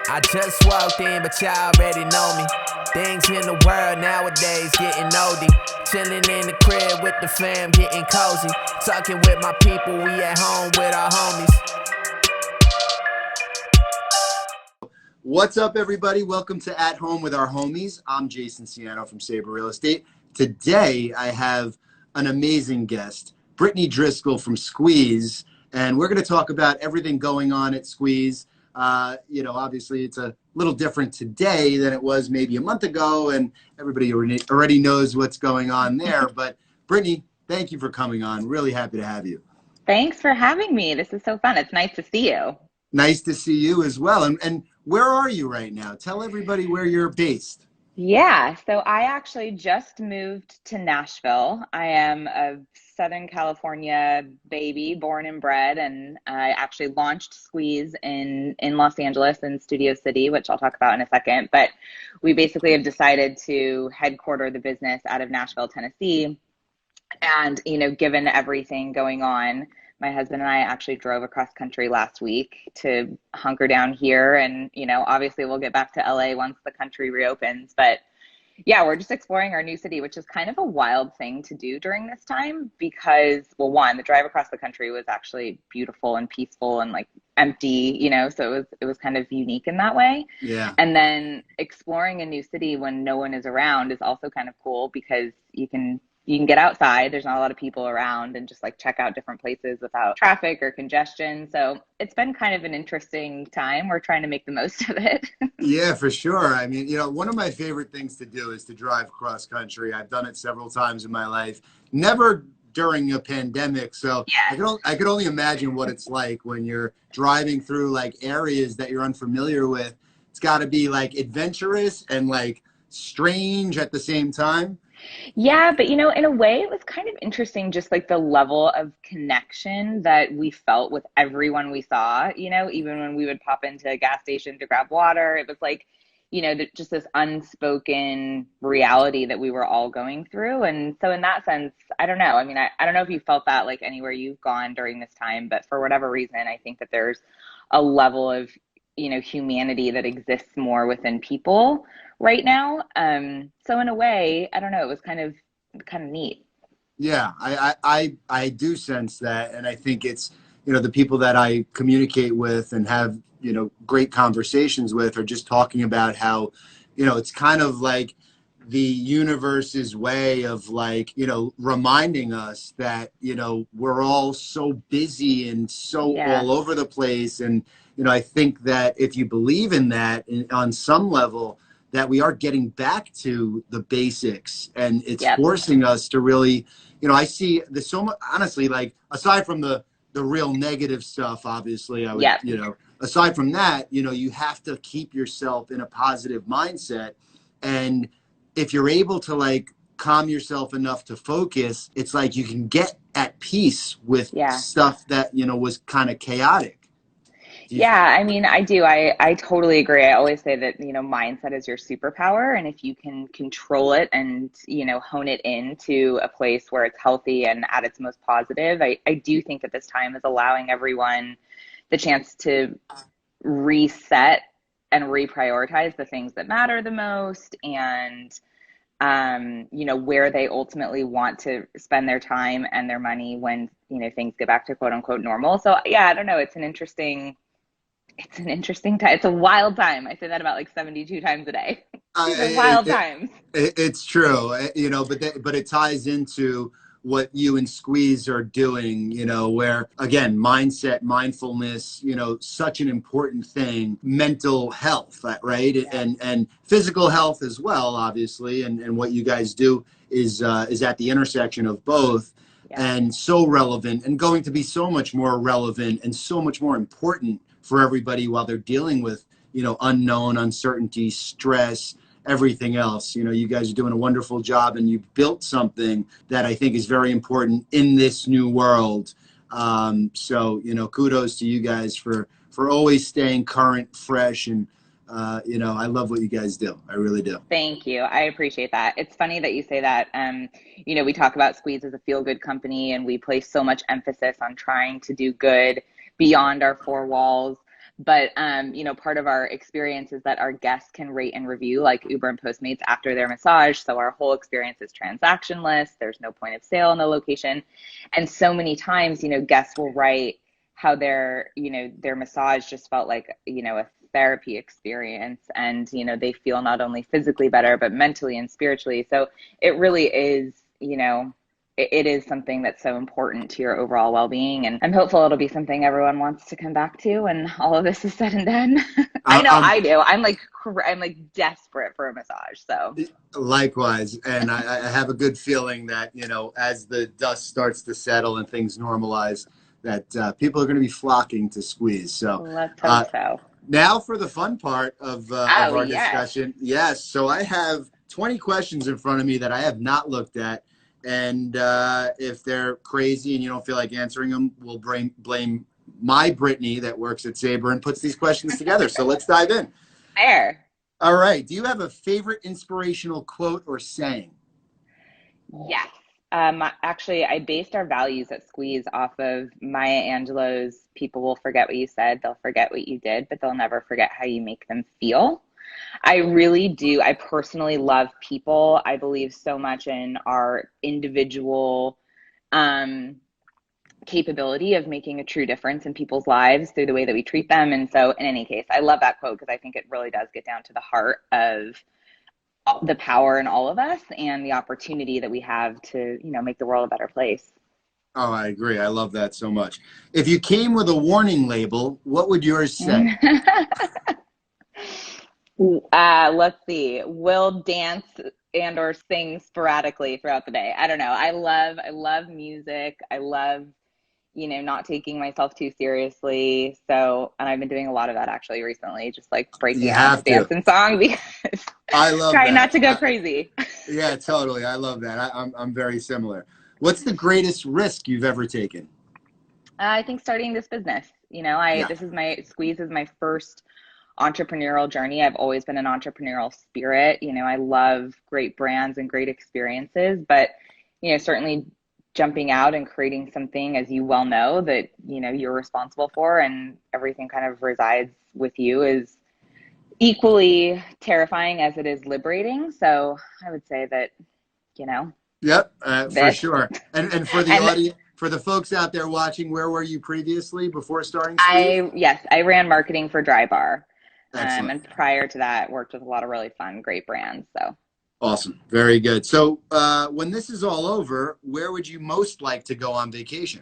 I just walked in, but y'all already know me. Things in the world nowadays getting oldie. Chilling in the crib with the fam, getting cozy. Talking with my people, we at home with our homies. What's up, everybody? Welcome to At Home with Our Homies. I'm Jason Ciano from Sabre Real Estate. Today, I have an amazing guest, Brittany Driscoll from Squeeze, and we're going to talk about everything going on at Squeeze. Obviously, it's a little different today than it was maybe a month ago, and everybody already knows what's going on there. But Brittany, thank you for coming on. Really happy to have you. Thanks for having me. This is so fun. It's nice to see you. Nice to see you as well. And where are you right now? Tell everybody where you're based. Yeah, so I actually just moved to Nashville. I am a Southern California baby, born and bred, and I actually launched Squeeze in Los Angeles in Studio City, which I'll talk about in a second. But we basically have decided to headquarter the business out of Nashville, Tennessee. And, given everything going on, my husband and I actually drove across country last week to hunker down here. And, obviously we'll get back to LA once the country reopens. But yeah, we're just exploring our new city, which is kind of a wild thing to do during this time because, well, one, the drive across the country was actually beautiful and peaceful and like empty, so it was kind of unique in that way. Yeah. And then exploring a new city when no one is around is also kind of cool because you can get outside. There's not a lot of people around and just like check out different places without traffic or congestion. So it's been kind of an interesting time. We're trying to make the most of it. Yeah, for sure. I mean, one of my favorite things to do is to drive cross country. I've done it several times in my life, never during a pandemic. So Yeah. I could only imagine what it's like when you're driving through like areas that you're unfamiliar with. It's got to be like adventurous and like strange at the same time. Yeah, but in a way, it was kind of interesting, just like the level of connection that we felt with everyone we saw, even when we would pop into a gas station to grab water, it was like, just this unspoken reality that we were all going through. And so in that sense, I don't know. I mean, I don't know if you felt that like anywhere you've gone during this time, but for whatever reason, I think that there's a level of, humanity that exists more within people right now. So in a way, I don't know, it was kind of neat. Yeah, I do sense that. And I think it's, the people that I communicate with and have, great conversations with are just talking about how, it's kind of like the universe's way of like, reminding us that, we're all so busy and so Yeah. all over the place. And, I think that if you believe in that on some level, that we are getting back to the basics and it's Yep. forcing us to really, I see there's so much, honestly, like aside from the real negative stuff, obviously, I would, Yep. aside from that, you have to keep yourself in a positive mindset. And if you're able to like calm yourself enough to focus, it's like you can get at peace with Yeah. stuff that, was kind of chaotic. Yeah, I mean, I do. I totally agree. I always say that, mindset is your superpower. And if you can control it and, hone it into a place where it's healthy and at its most positive, I do think that this time is allowing everyone the chance to reset and reprioritize the things that matter the most and, where they ultimately want to spend their time and their money when, things get back to quote unquote normal. So yeah, I don't know. It's an interesting time. It's a wild time. I say that about like 72 times a day. These are wild times. It's true, but it ties into what you and Squeeze are doing, where again, mindset, mindfulness, such an important thing, mental health, right? Yeah. And physical health as well, obviously. And what you guys do is at the intersection of both. Yeah. And so relevant and going to be so much more relevant and so much more important for everybody while they're dealing with, unknown, uncertainty, stress, everything else. You guys are doing a wonderful job and you've built something that I think is very important in this new world. So, kudos to you guys for always staying current, fresh, and I love what you guys do. I really do. Thank you. I appreciate that. It's funny that you say that. We talk about Squeeze as a feel-good company, and we place so much emphasis on trying to do good beyond our four walls. But, part of our experience is that our guests can rate and review like Uber and Postmates after their massage. So our whole experience is transactionless. There's no point of sale in the location. And so many times, guests will write how their massage just felt like, a therapy experience. And, they feel not only physically better, but mentally and spiritually. So it really is, it is something that's so important to your overall well-being. And I'm hopeful it'll be something everyone wants to come back to when all of this is said and done. I know I do. I'm like desperate for a massage. So likewise. And I have a good feeling that, as the dust starts to settle and things normalize, that people are going to be flocking to Squeeze. So let's hope so. Now for the fun part of our discussion. Yes. So I have 20 questions in front of me that I have not looked at. And if they're crazy and you don't feel like answering them, we'll blame my Brittany that works at Sabre and puts these questions together. So let's dive in. Fair. All right. Do you have a favorite inspirational quote or saying? Yes. Actually, I based our values at Squeeze off of Maya Angelou's "People will forget what you said, they'll forget what you did, but they'll never forget how you make them feel." I really do. I personally love people. I believe so much in our individual capability of making a true difference in people's lives through the way that we treat them. And so in any case, I love that quote because I think it really does get down to the heart of the power in all of us and the opportunity that we have to, make the world a better place. Oh, I agree. I love that so much. If you came with a warning label, what would yours say? Let's see. Will dance and or sing sporadically throughout the day. I don't know. I love music. I love, not taking myself too seriously. So, and I've been doing a lot of that actually recently, just like breaking out into dance and song because I love trying not to go crazy. Yeah, totally. I love that. I'm very similar. What's the greatest risk you've ever taken? I think starting this business. Squeeze is my first entrepreneurial journey. I've always been an entrepreneurial spirit. I love great brands and great experiences, but, certainly jumping out and creating something, as you well know, that, you're responsible for and everything kind of resides with you is equally terrifying as it is liberating. So I would say that, Yep, for sure. And for the audience, for the folks out there watching, where were you previously before starting Squeeze? I ran marketing for Dry Bar. Excellent. And prior to that, worked with a lot of really fun, great brands. So awesome. Very good. So when this is all over, where would you most like to go on vacation?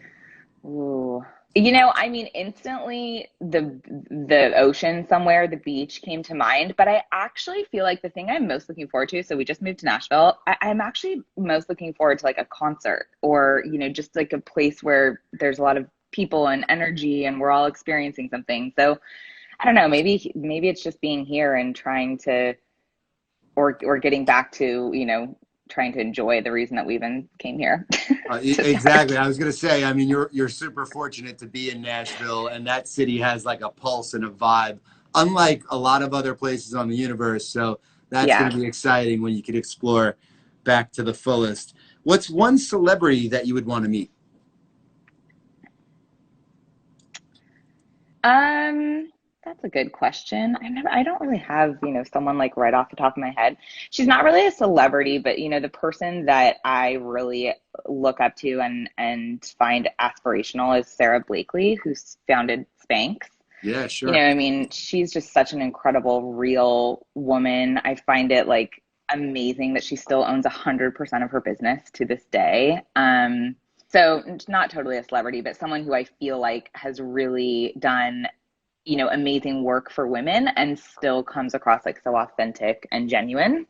Ooh. Instantly the ocean somewhere, the beach came to mind, but I actually feel like the thing I'm most looking forward to, so we just moved to Nashville. I'm actually most looking forward to like a concert or, just like a place where there's a lot of people and energy and we're all experiencing something. So I don't know, maybe it's just being here and trying to, or getting back to, trying to enjoy the reason that we even came here. Exactly. I was going to say, you're super fortunate to be in Nashville, and that city has like a pulse and a vibe, unlike a lot of other places on the universe. So that's going to be exciting when you can explore back to the fullest. What's one celebrity that you would want to meet? That's a good question. I don't really have, someone like right off the top of my head. She's not really a celebrity, but the person that I really look up to and find aspirational is Sarah Blakely, who's founded Spanx. Yeah, sure. She's just such an incredible, real woman. I find it like amazing that she still owns 100% of her business to this day. So not totally a celebrity, but someone who I feel like has really done amazing work for women and still comes across like so authentic and genuine.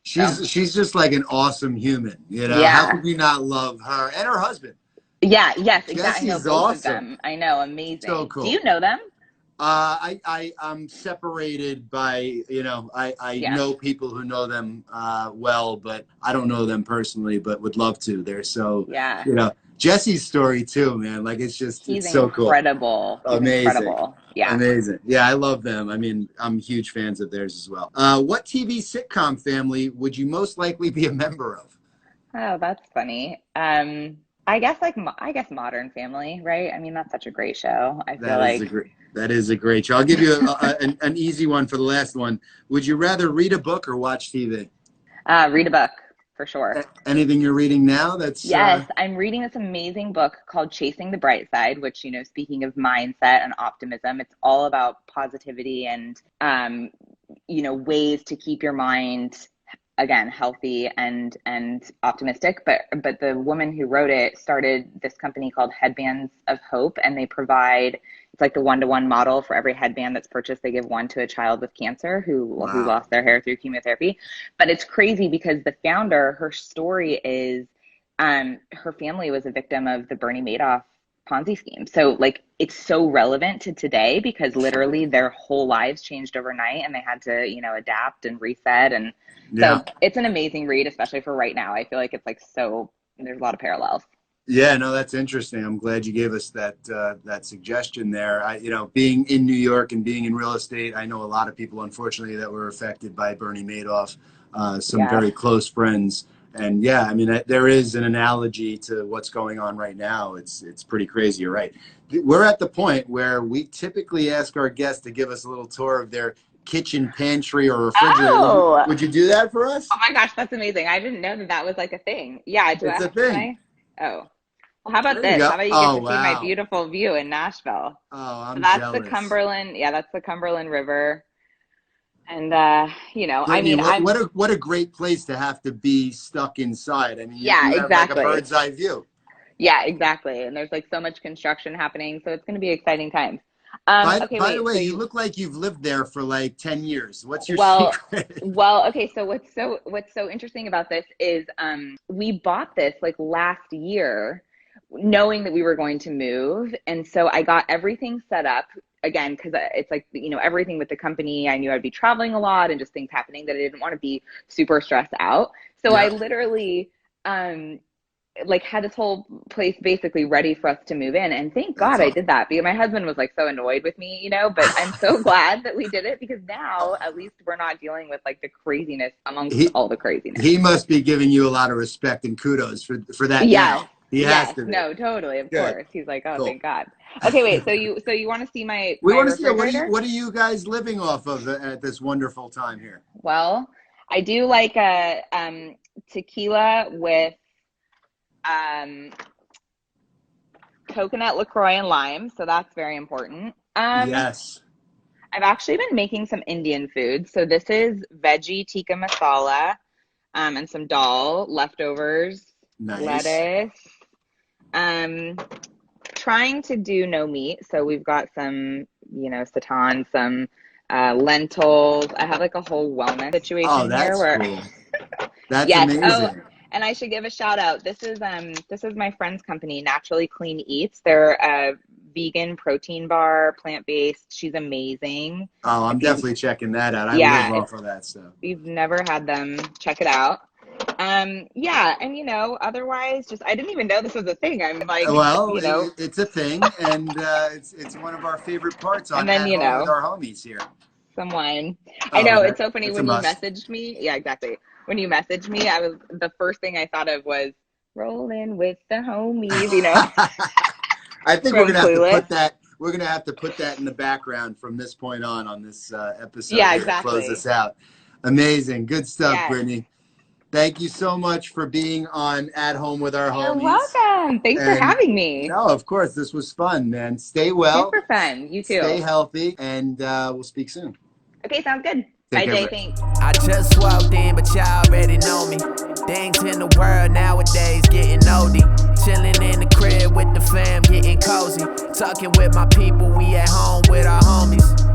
She's just like an awesome human, Yeah. How could we not love her and her husband? Yeah, yes, exactly. Jesse's I know both awesome. of them. I know, amazing. So cool. Do you know them? I'm separated by, I know people who know them well, but I don't know them personally, but would love to. They're so, Jesse's story too, man. Like it's so cool. Incredible. Amazing. Incredible. Yeah. Amazing. Yeah, I love them. I'm huge fans of theirs as well. What TV sitcom family would you most likely be a member of? Oh, that's funny. I guess Modern Family, right? That's such a great show. I feel like That is a great show. I'll give you an easy one for the last one. Would you rather read a book or watch TV? Read a book, for sure. Anything you're reading now that's... Yes, I'm reading this amazing book called Chasing the Bright Side, which, speaking of mindset and optimism, it's all about positivity and, ways to keep your mind, again, healthy and optimistic. But the woman who wrote it started this company called Headbands of Hope, and they provide, it's like the 1-to-1 model. For every headband that's purchased, they give one to a child with cancer who lost their hair through chemotherapy. But it's crazy because the founder, her story is her family was a victim of the Bernie Madoff Ponzi scheme. So like, it's so relevant to today because literally their whole lives changed overnight and they had to, adapt and reset. And so it's an amazing read, especially for right now. I feel like it's like, there's a lot of parallels. Yeah, no, that's interesting. I'm glad you gave us that suggestion there. Being in New York and being in real estate, I know a lot of people, unfortunately, that were affected by Bernie Madoff, some very close friends. And yeah, I mean, there is an analogy to what's going on right now. It's pretty crazy. You're right. We're at the point where we typically ask our guests to give us a little tour of their kitchen, pantry, or refrigerator. Oh. Would you do that for us? Oh my gosh, that's amazing. I didn't know that was like a thing. Yeah, it's a thing. Oh. Well, how about this? How about you get to see my beautiful view in Nashville? Oh, I'm that's jealous. The Cumberland. Yeah, that's the Cumberland River. And Brittany, what a great place to have to be stuck inside. I mean, you have exactly. like a bird's eye view. Yeah, exactly. And there's like so much construction happening, so it's going to be exciting times. By the way, you look like you've lived there for like 10 years. What's your secret? Okay. So what's so interesting about this is we bought this like last year, knowing that we were going to move, and so I got everything set up. Again, because it's like, everything with the company, I knew I'd be traveling a lot and just things happening that I didn't want to be super stressed out. So I literally had this whole place basically ready for us to move in. And thank God I did that, because my husband was like so annoyed with me, but I'm so glad that we did it, because now at least we're not dealing with like the craziness amongst all the craziness. He must be giving you a lot of respect and kudos for that. Now. He has to be. No, totally. Of course. He's like, oh, cool. Thank God. Okay, wait. So you want to see my We want to see what are you guys living off of at this wonderful time here? Well, I do like a tequila with coconut LaCroix and lime, so that's very important. Yes. I've actually been making some Indian food. So this is veggie tikka masala and some dal leftovers, lettuce. Trying to do no meat, so we've got some, seitan, some lentils. I have like a whole wellness situation here. Cool. That's amazing. Oh, and I should give a shout out. This is my friend's company, Naturally Clean Eats. They're a vegan protein bar, plant-based. She's amazing. Oh, I'm definitely checking that out. I live off of that stuff. If you've never had them, check it out. And otherwise, just I didn't even know this was a thing. I'm like, it's a thing, and it's one of our favorite parts on and then, with our homies here. Some wine. I know, it's so funny when you messaged me. Yeah, exactly. When you messaged me, the first thing I thought of was rolling with the homies. I think we're gonna have to put that. We're gonna have to put that in the background from this point on this episode. Yeah, exactly. To close this out. Amazing, good stuff, Brittany. Thank you so much for being on At Home with Our Homies. You're welcome. Thanks for having me. No, of course. This was fun, man. Stay well. Super fun. You too. Stay healthy, and we'll speak soon. Okay, sounds good. Bye, Jay. Thanks. I just walked in, but y'all already know me. Things in the world nowadays getting oldie. Chilling in the crib with the fam, getting cozy. Talking with my people, we at home with our homies.